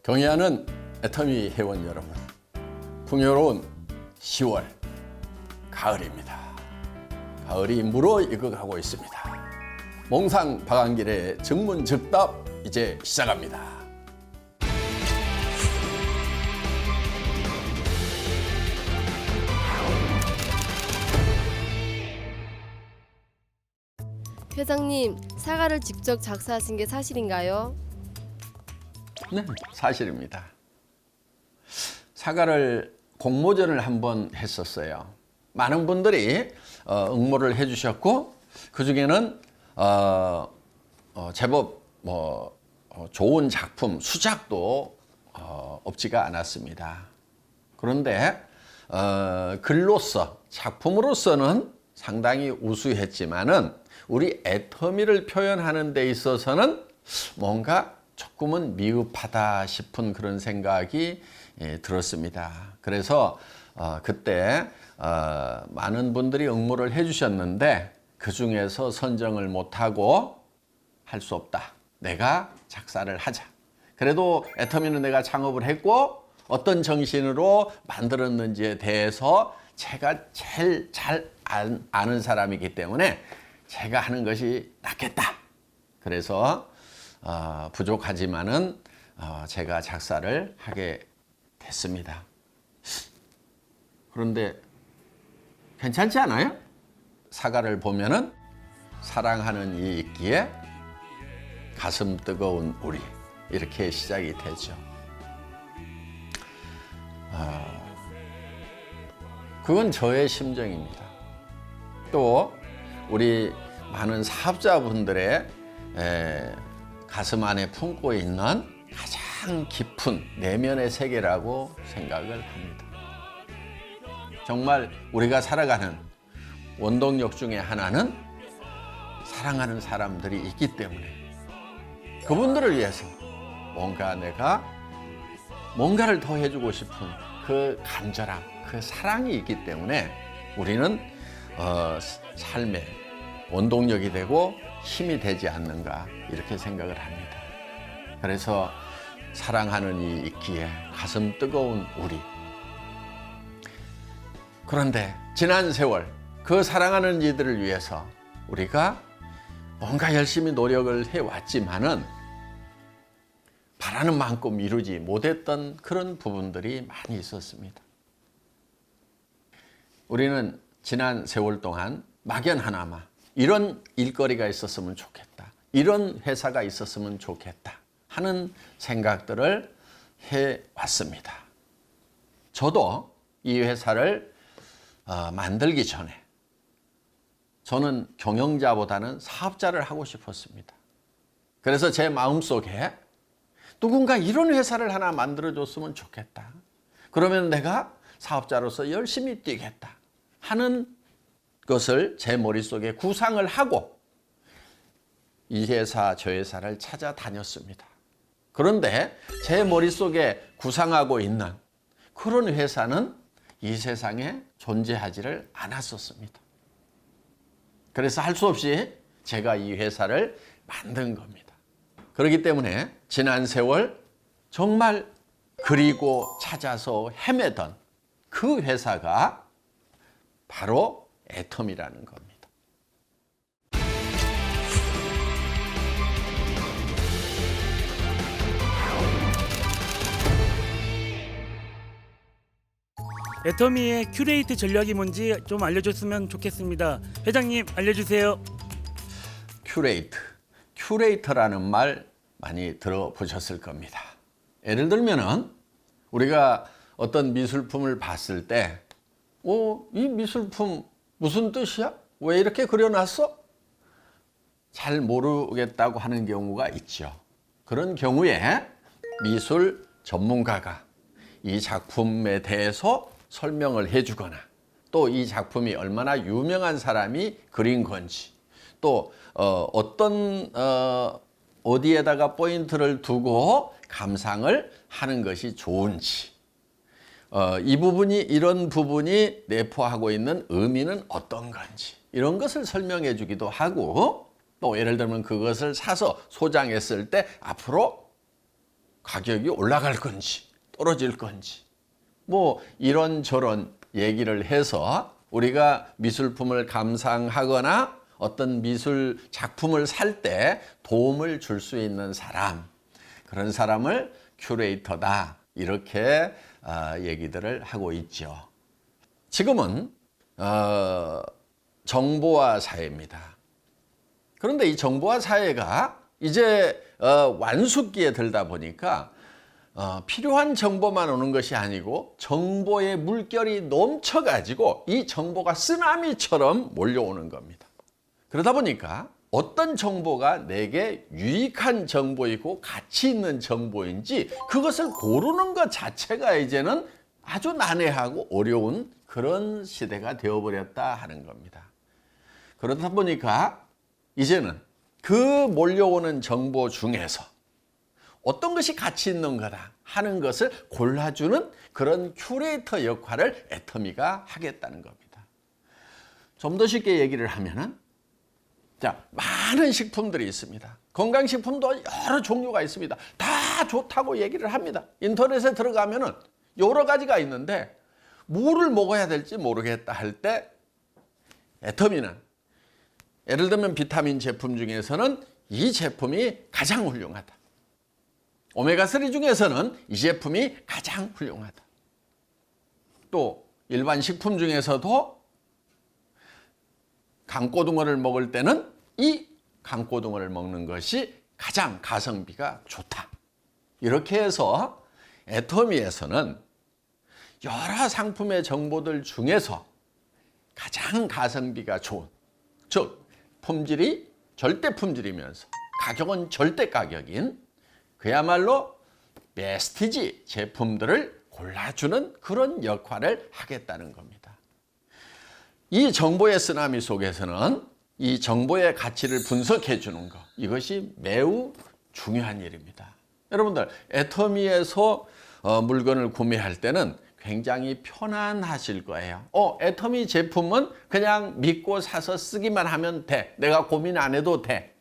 경의하는 애터미 회원 여러분, 풍요로운 10월 가을입니다. 가을이 물어 익어가고 있습니다. 몽상 박한길의 증문즉답 이제 시작합니다. 회장님, 사과를 직접 작사하신 게 사실인가요? 네, 사실입니다. 사과를 공모전을 한번 했었어요. 많은 분들이 응모를 해주셨고 그 중에는 제법 좋은 작품, 수작도 없지가 않았습니다. 그런데 글로서, 작품으로서는 상당히 우수했지만은 우리 애터미를 표현하는 데 있어서는 뭔가 조금은 미흡하다 싶은 그런 생각이 들었습니다. 그래서 그때 많은 분들이 응모를 해주셨는데 그 중에서 선정을 못하고 할 수 없다. 내가 작사를 하자. 그래도 애터미는 내가 창업을 했고 어떤 정신으로 만들었는지에 대해서 제가 제일 잘 아는 사람이기 때문에 제가 하는 것이 낫겠다. 그래서 부족하지만은 제가 작사를 하게 됐습니다. 그런데 괜찮지 않아요? 사과를 보면은 사랑하는 이 있기에 가슴 뜨거운 우리, 이렇게 시작이 되죠. 그건 저의 심정입니다. 또 우리 많은 사업자분들의 가슴 안에 품고 있는 가장 깊은 내면의 세계라고 생각을 합니다. 정말 우리가 살아가는 원동력 중에 하나는 사랑하는 사람들이 있기 때문에 그분들을 위해서 내가 뭔가를 더 해주고 싶은 그 간절함, 그 사랑이 있기 때문에 우리는 삶의 원동력이 되고 힘이 되지 않는가, 이렇게 생각을 합니다. 그래서 사랑하는 이 있기에 가슴 뜨거운 우리. 그런데 지난 세월 그 사랑하는 이들을 위해서 우리가 뭔가 열심히 노력을 해왔지만은 바라는 만큼 이루지 못했던 그런 부분들이 많이 있었습니다. 우리는 지난 세월 동안 막연하나마 이런 일거리가 있었으면 좋겠다, 이런 회사가 있었으면 좋겠다 하는 생각들을 해왔습니다. 저도 이 회사를 만들기 전에 저는 경영자보다는 사업자를 하고 싶었습니다. 그래서 제 마음속에 누군가 이런 회사를 하나 만들어줬으면 좋겠다. 그러면 내가 사업자로서 열심히 뛰겠다 하는 것을 제 머릿속에 구상을 하고 이 회사 저 회사를 찾아다녔습니다. 그런데 제 머릿속에 구상하고 있는 그런 회사는 이 세상에 존재하지를 않았었습니다. 그래서 할 수 없이 제가 이 회사를 만든 겁니다. 그렇기 때문에 지난 세월 정말 그리고 찾아서 헤매던 그 회사가 바로 애터미라는 겁니다. 애터미의 큐레이트 전략이 뭔지 좀 알려줬으면 좋겠습니다. 회장님, 알려주세요. 큐레이터라는 말 많이 들어보셨을 겁니다. 예를 들면은 우리가 어떤 미술품을 봤을 때 이 미술품 무슨 뜻이야? 왜 이렇게 그려놨어? 잘 모르겠다고 하는 경우가 있죠. 그런 경우에 미술 전문가가 이 작품에 대해서 설명을 해주거나 또 이 작품이 얼마나 유명한 사람이 그린 건지, 또 어떤 어디에다가 포인트를 두고 감상을 하는 것이 좋은지, 이 부분이, 이런 부분이 내포하고 있는 의미는 어떤 건지, 이런 것을 설명해 주기도 하고, 또 예를 들면 그것을 사서 소장했을 때 앞으로 가격이 올라갈 건지 떨어질 건지 뭐 이런저런 얘기를 해서 우리가 미술품을 감상하거나 어떤 미술 작품을 살 때 도움을 줄 수 있는 사람, 그런 사람을 큐레이터다 이렇게 얘기들을 하고 있죠. 지금은 정보화 사회입니다. 그런데 이 정보화 사회가 이제 완숙기에 들다 보니까 필요한 정보만 오는 것이 아니고 정보의 물결이 넘쳐가지고 이 정보가 쓰나미처럼 몰려오는 겁니다. 그러다 보니까 어떤 정보가 내게 유익한 정보이고 가치 있는 정보인지 그것을 고르는 것 자체가 이제는 아주 난해하고 어려운 그런 시대가 되어버렸다 하는 겁니다. 그러다 보니까 이제는 그 몰려오는 정보 중에서 어떤 것이 가치 있는 거다 하는 것을 골라주는 그런 큐레이터 역할을 애터미가 하겠다는 겁니다. 좀 더 쉽게 얘기를 하면은 자, 많은 식품들이 있습니다. 건강식품도 여러 종류가 있습니다. 다 좋다고 얘기를 합니다. 인터넷에 들어가면은 여러 가지가 있는데 뭐를 먹어야 될지 모르겠다 할 때 애터미는 예를 들면 비타민 제품 중에서는 이 제품이 가장 훌륭하다. 오메가3 중에서는 이 제품이 가장 훌륭하다. 또 일반 식품 중에서도 강고등어를 먹을 때는 이 강고등어를 먹는 것이 가장 가성비가 좋다. 이렇게 해서 애터미에서는 여러 상품의 정보들 중에서 가장 가성비가 좋은, 즉 품질이 절대 품질이면서 가격은 절대 가격인 그야말로 베스티지 제품들을 골라주는 그런 역할을 하겠다는 겁니다. 이 정보의 쓰나미 속에서는 이 정보의 가치를 분석해 주는 것, 이것이 매우 중요한 일입니다. 여러분들 애터미에서 물건을 구매할 때는 굉장히 편안하실 거예요. 애터미 제품은 그냥 믿고 사서 쓰기만 하면 돼. 내가 고민 안 해도 돼.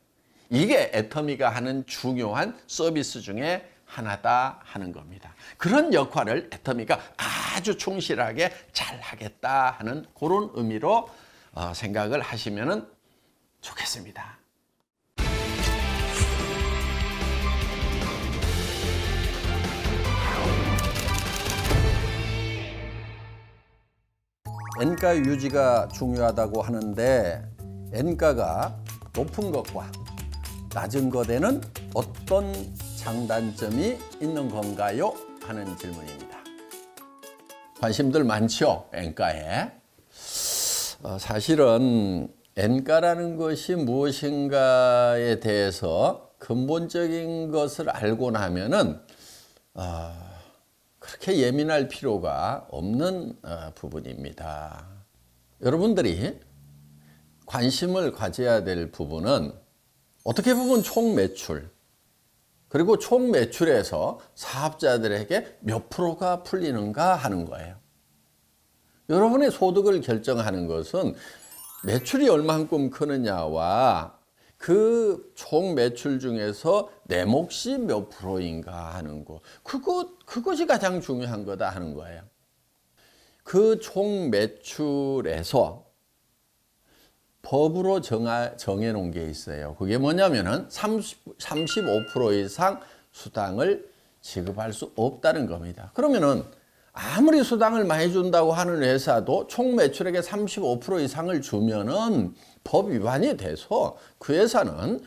이게 애터미가 하는 중요한 서비스 중에 하나다 하는 겁니다. 그런 역할을 애터미가 아주 충실하게 잘 하겠다 하는 그런 의미로 생각을 하시면 좋겠습니다. N가 유지가 중요하다고 하는데 N가가 높은 것과 낮은 것에는 어떤 장단점이 있는 건가요? 하는 질문입니다. 관심들 많죠? N가에. 사실은 N가라는 것이 무엇인가에 대해서 근본적인 것을 알고 나면은 그렇게 예민할 필요가 없는 부분입니다. 여러분들이 관심을 가져야 될 부분은 어떻게 보면 총 매출, 그리고 총 매출에서 사업자들에게 몇 프로가 풀리는가 하는 거예요. 여러분의 소득을 결정하는 것은 매출이 얼만큼 크느냐와 그 총 매출 중에서 내 몫이 몇 프로인가 하는 거, 그것이 가장 중요한 거다 하는 거예요. 그 총 매출에서 법으로 정해 놓은 게 있어요. 그게 뭐냐면은 35% 이상 수당을 지급할 수 없다는 겁니다. 그러면은 아무리 수당을 많이 준다고 하는 회사도 총 매출액의 35% 이상을 주면은 법 위반이 돼서 그 회사는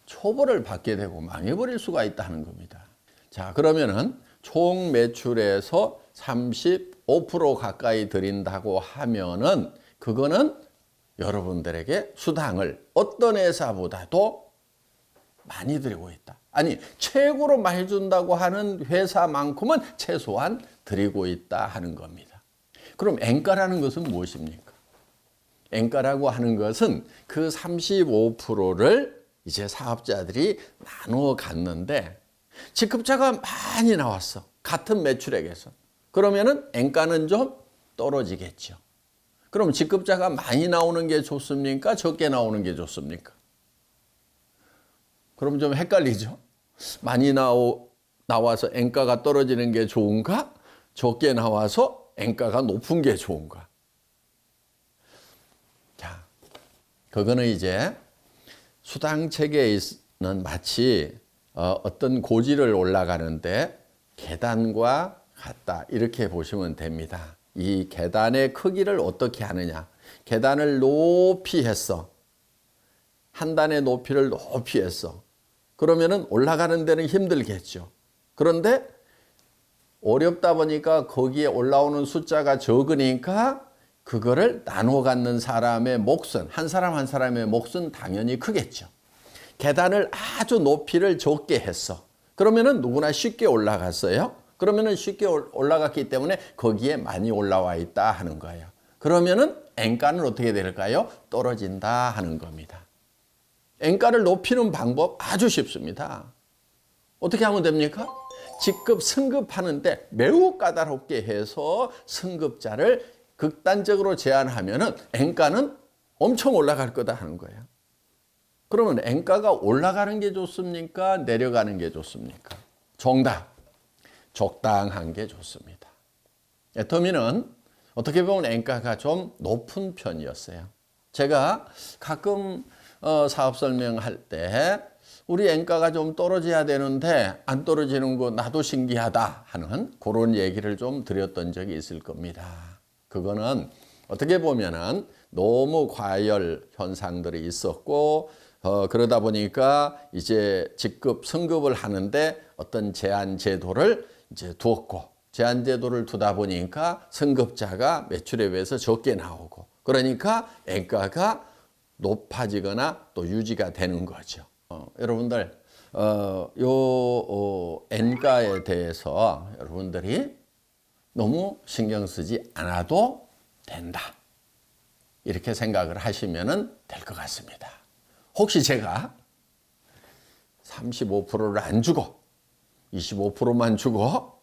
처벌을 받게 되고 망해버릴 수가 있다는 겁니다. 자, 그러면은 총 매출에서 35% 가까이 드린다고 하면은 그거는 여러분들에게 수당을 어떤 회사보다도 많이 드리고 있다. 아니, 최고로 많이 준다고 하는 회사만큼은 최소한 드리고 있다 하는 겁니다. 그럼 N가라는 것은 무엇입니까? N가라고 하는 것은 그 35%를 이제 사업자들이 나누어 갔는데 직급자가 많이 나왔어. 같은 매출액에서. 그러면은 N가는 좀 떨어지겠죠. 그럼 직급자가 많이 나오는 게 좋습니까? 적게 나오는 게 좋습니까? 그럼 좀 헷갈리죠? 많이 나와서 엔가가 떨어지는 게 좋은가? 적게 나와서 엔가가 높은 게 좋은가? 자, 그거는 이제 수당 체계는 마치 어떤 고지를 올라가는데 계단과 같다 이렇게 보시면 됩니다. 이 계단의 크기를 어떻게 하느냐? 계단을 높이 했어. 한 단의 높이를 높이 했어. 그러면은 올라가는 데는 힘들겠죠. 그런데 어렵다 보니까 거기에 올라오는 숫자가 적으니까 그거를 나눠 갖는 사람의 몫은, 한 사람 한 사람의 몫은 당연히 크겠죠. 계단을 아주 높이를 적게 했어. 그러면은 누구나 쉽게 올라갔어요. 그러면은 쉽게 올라갔기 때문에 거기에 많이 올라와 있다 하는 거예요. 그러면은 엔가는 어떻게 될까요? 떨어진다 하는 겁니다. 엔가를 높이는 방법 아주 쉽습니다. 어떻게 하면 됩니까? 직급 승급하는데 매우 까다롭게 해서 승급자를 극단적으로 제한하면은 엔가는 엄청 올라갈 거다 하는 거예요. 그러면 엔가가 올라가는 게 좋습니까? 내려가는 게 좋습니까? 정답. 적당한 게 좋습니다. 애터미는 어떻게 보면 엔가가 좀 높은 편이었어요. 제가 가끔 사업 설명할 때 우리 엔가가 좀 떨어져야 되는데 안 떨어지는 거 나도 신기하다 하는 그런 얘기를 좀 드렸던 적이 있을 겁니다. 그거는 어떻게 보면은 너무 과열 현상들이 있었고 그러다 보니까 이제 직급 승급을 하는데 어떤 제한 제도를 이제 두었고 제한 제도를 두다 보니까 승급자가 매출에 비해서 적게 나오고 그러니까 엔가가 높아지거나 또 유지가 되는 거죠. 여러분들 엔가에 대해서 여러분들이 너무 신경 쓰지 않아도 된다. 이렇게 생각을 하시면 될 것 같습니다. 혹시 제가 35%를 안 주고 25%만 주고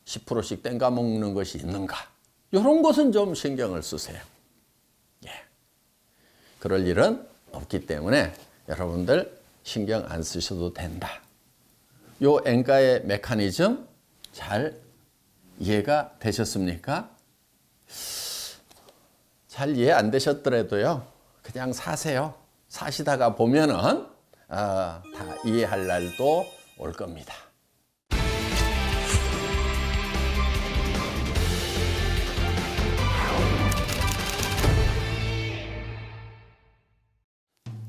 10%씩 땡가 먹는 것이 있는가? 이런 것은 좀 신경을 쓰세요. 예. 그럴 일은 없기 때문에 여러분들 신경 안 쓰셔도 된다. 요 엔가의 메커니즘 잘 이해가 되셨습니까? 잘 이해 안 되셨더라도요. 그냥 사세요. 사시다가 보면은 다 이해할 날도 올 겁니다.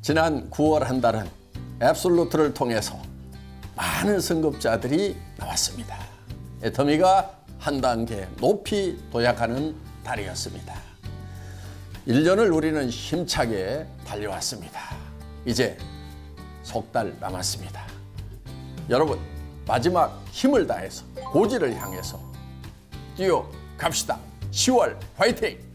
지난 9월 한 달은 앱솔루트를 통해서 많은 승급자들이 나왔습니다. 애터미가 한 단계 높이 도약하는 달이었습니다. 1년을 우리는 힘차게 달려왔습니다. 이제 석 달 남았습니다. 여러분 마지막 힘을 다해서 고지를 향해서 뛰어갑시다. 10월 화이팅!